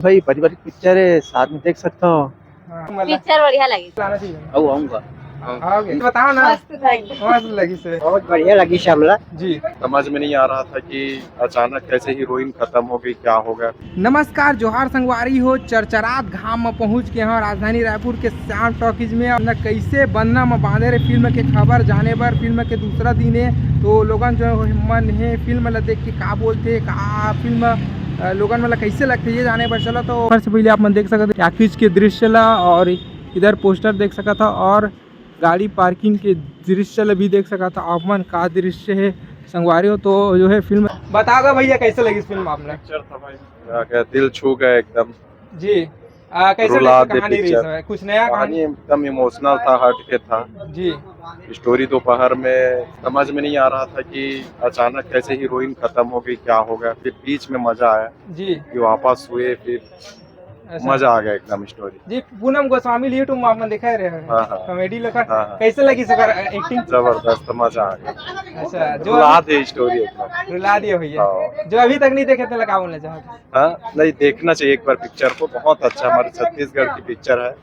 भाई पारिवारिक पिक्चर है, साथ में देख सकता हो। पिक्चर बढ़िया लगी। आऊंगा। बताओ ना। मस्त लगी से, बहुत बढ़िया लगी श्यामला जी। समझ में नहीं आ रहा था कि अचानक कैसे हीरोइन खत्म हो गई, क्या हो गया। नमस्कार, जोहार संगवारी हो। चरचरात घाम में पहुंच के यहाँ राजधानी रायपुर के श्याम टॉकीज में अपना कैसे बन्ना में बांधे रहे फिल्म के खबर जाने पर फिल्म के दूसरा दिन है तो लोगन जो मन है फिल्म ला देख के का बोलते का फिल्म लोगन मतलब कैसे लगते ये जाने पर चला। तो सबसे पहले आप मन देख सकते टॉकीज के दृश्य ला और इधर पोस्टर देख सका था और गाड़ी पार्किंग के दृश्य ला भी देख सका था। आप मन का दृश्य है संगवारी हो तो जो है फिल्म बताओगे भैया कैसे लगी इस फिल्म आपने। पिक्चर था भाई, क्या दिल छू गया एकदम जी। कैसे लगी कहानी रही है? कुछ नया कहानी एकदम इमोशनल था, हट के था जी। स्टोरी दोपहर में समझ में नहीं आ रहा था कि अचानक कैसे हीरोइन खत्म हो गई, क्या हो गया। फिर बीच में मजा आया जी कि वापस हुए, फिर मजा आ गया एकदम स्टोरी जी। पूनम गोस्वामी यूट्यूब में आपने दिखा रहे हैं कॉमेडी लेकर। कैसे लगी सर एक्टिंग? जबरदस्त, मजा आ गया। अच्छा, जो रुला दे स्टोरी एकदम, रुला दिया भैया। जो अभी तक नहीं देखे थे लगा बोलना चाहते? नहीं, देखना चाहिए एक बार पिक्चर को। बहुत अच्छा, हमारे छत्तीसगढ़ की पिक्चर है,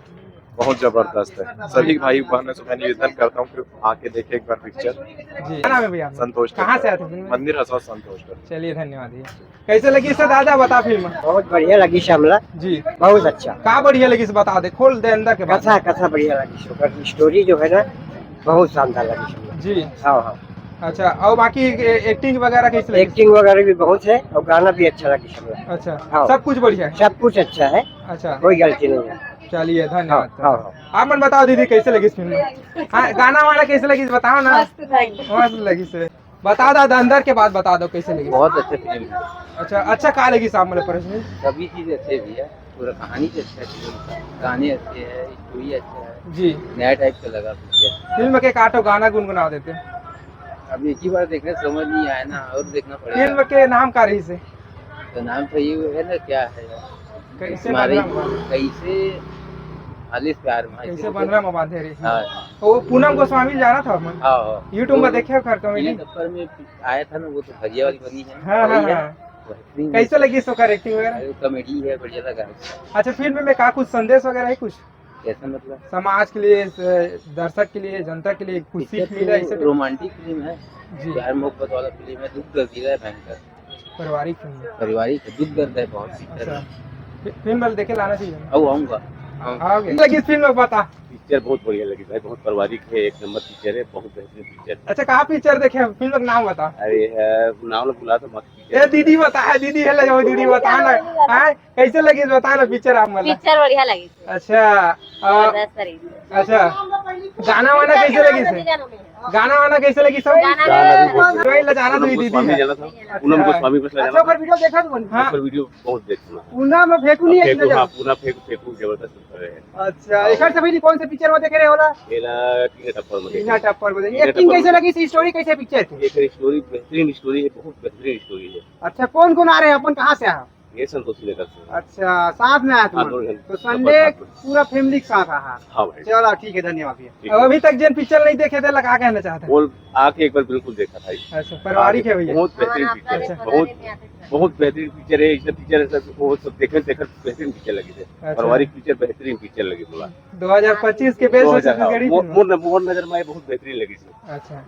बहुत जबरदस्त है। सभी भाई बहनों से मैं निवेदन करता हूँ कि आके देखे एक बार पिक्चर जी। क्या नाम है भैया? संतोष। कहाँ से आए थे? मंदिर हंसा संतोष। चलिए धन्यवाद भैया। कैसे लगी सर दादा बता फिल्म? बहुत बढ़िया लगी श्यामला जी। बहुत अच्छा। कहाँ बढ़िया लगी बता दे, खोल दे अंदर के बाद। कथा बढ़िया लगी, स्टोरी जो है ना बहुत शानदार लगी श्यामला जी। हाँ हाँ। अच्छा, और बाकी एक्टिंग वगैरह कैसे लगी? एक्टिंग वगैरह भी बहुत है और गाना भी अच्छा लगी श्यामला। अच्छा हाँ। सब कुछ बढ़िया है? सब कुछ अच्छा है, अच्छा, कोई गलती नहीं है। चलिए धन्यवाद। हाँ, हाँ। आप मन बताओ दीदी कैसे लगी इस फिल्म? हाँ, गाना वाला कैसे लगी बताओ ना। मस्त लगी से बता दादा अंदर के बाद बता दो कैसे लगी। बहुत अच्छे फिल्म है। अच्छा अच्छा, कहा लगी साहब मेरे प्रश्न? सभी चीज अच्छे भी है, पूरा कहानी भी अच्छा है, गाने अच्छे है, स्टोरी अच्छा है जी। नया टाइप का लगा पिक्चर। फिल्म के काटो गाना गुनगुना देते। अब एक ही बार देखने समझ नहीं आया ना, और देखना पड़ेगा। फिल्म के नाम का रही से तो नाम तो ये है ना, क्या है कैसे हमारे बनरा कैसे खालिश प्यार में कैसे बनरा में बांधे रही। हाँ वो पूनम गोस्वामी जाना था हम हाँ। यूट्यूब में देखे खैर कॉमेडी नंबर में आया था ना, वो तो भजिया वाली बनी है। हाँ हाँ हाँ। कैसे लगी इसको एक्टिंग वगैरह? कॉमेडी है, बढ़िया लगा। अच्छा, फिल्म में का कुछ संदेश वगैरह है कुछ? कैसा मतलब? समाज के लिए, दर्शक के लिए, जनता के लिए कुछ सीख मिला ऐसे? रोमांटिक फिल्म है जी। प्यार मोहब्बत वाला फिल्म है, दुख दर्द है भयंकर। पारिवारिक फिल्म है। पारिवारिक दुख दर्द है बहुत। अच्छा, फिल्म देखे लाना चाहिए। आऊंगा। आओगे? लगी इस फिल्म में बता। पिक्चर बहुत बढ़िया लगी भाई, बहुत पारिवारिक है, एक नंबर पिक्चर है, बहुत बेहतरीन पिक्चर। अच्छा, कहाँ पिक्चर देखे? फिल्म का नाम बता। अरे नाम बुला तो मत। ए दीदी बता है, दीदी है जाओ, दीदी बता ना। हाँ, कैसे लगी बता ना पिक्चर आप मतलब। पिक्चर बढ़िया लगी। अच्छा अच्छा, गाना वाना कैसे लगी से? गाना वाना कैसे लगी सब? जाना तो दीदी पूनम गोस्वामी बस अच्छा पर वीडियो देखा तुमने? हाँ वीडियो बहुत देखना। पूनम में फेंकू नहीं है इसमें जा। पूना फेंकू जबरदस्त कर रहे हैं। अच्छा, एक से भाई कौन से पिक्चर में देख रहे हो ना? मेरा टीना टप्पर में। एक्टिंग कैसे लगी सी? स्टोरी कैसे पिक्चर की? एक स्टोरी बेहतरीन स्टोरी है, बहुत बेहतरीन स्टोरी है। अच्छा, कौन कौन आ रहे हैं अपन, कहाँ से आ? ये संतोष नगर से। अच्छा, साथ में आया तुम तो संडे पूरा फैमिली के साथ आया? हाँ भाई। चलो ठीक है, धन्यवाद भैया। अभी तक जिन पिक्चर नहीं देखे थे लगा कहना चाहते हैं? बोल आके एक बार बिल्कुल देखा भाई। अच्छा, पारिवारिक है भैया? बहुत बेहतरीन पिक्चर है, बहुत बेहतरीन पिक्चर है। इसमें पिक्चर वो सब देखने बेहतरीन पिक्चर लगी थी। पारिवारिक पिक्चर बेहतरीन पिक्चर लगी बोला। 2025 के बेस मोर नजर में बहुत बेहतरीन लगी थी। अच्छा,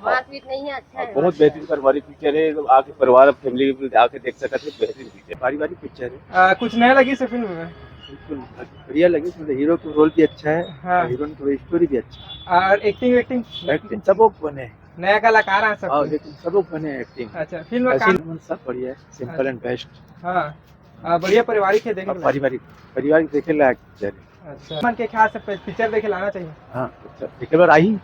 बहुत बेहतरीन पारिवारिक पिक्चर है, आके परिवार फैमिली आके देख सकते हैं, बेहतरीन पिक्चर पारिवारिक पिक्चर है। कुछ नया लगी से फिल्म में? बिल्कुल बढ़िया लगी, हीरो का रोल भी अच्छा है, हाँ। हीरोइन की स्टोरी भी अच्छा है, और एक्टिंग सब बने नया कलाकार है सब। लेकिन सब बने एक्टिंग। अच्छा, फिल्म का सब बढ़िया है, सिंपल एंड बेस्ट। हाँ, बढ़िया पारिवारिक है, देखने पारिवारिक देखे लायक पिक्चर है। अच्छा, मन के ख्याल से पिक्चर देखे लाना चाहिए। हाँ, एक बार आई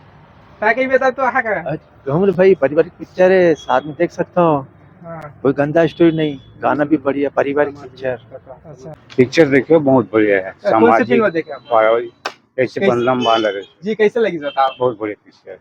ताकि बता तो आहा का कहूँ भाई, पारिवारिक पिक्चर है, साथ में देख सकता हो। हाँ। कोई गंदा स्टोरी नहीं, गाना भी बढ़िया, पारिवारिक पिक्चर। अच्छा, पिक्चर देखियो बहुत बढ़िया है। कौन सी फिल्म देखे आप? कैसे बनलम बांध रहे जी, कैसे लगी बताओ? बहुत बढ़िया पिक्चर।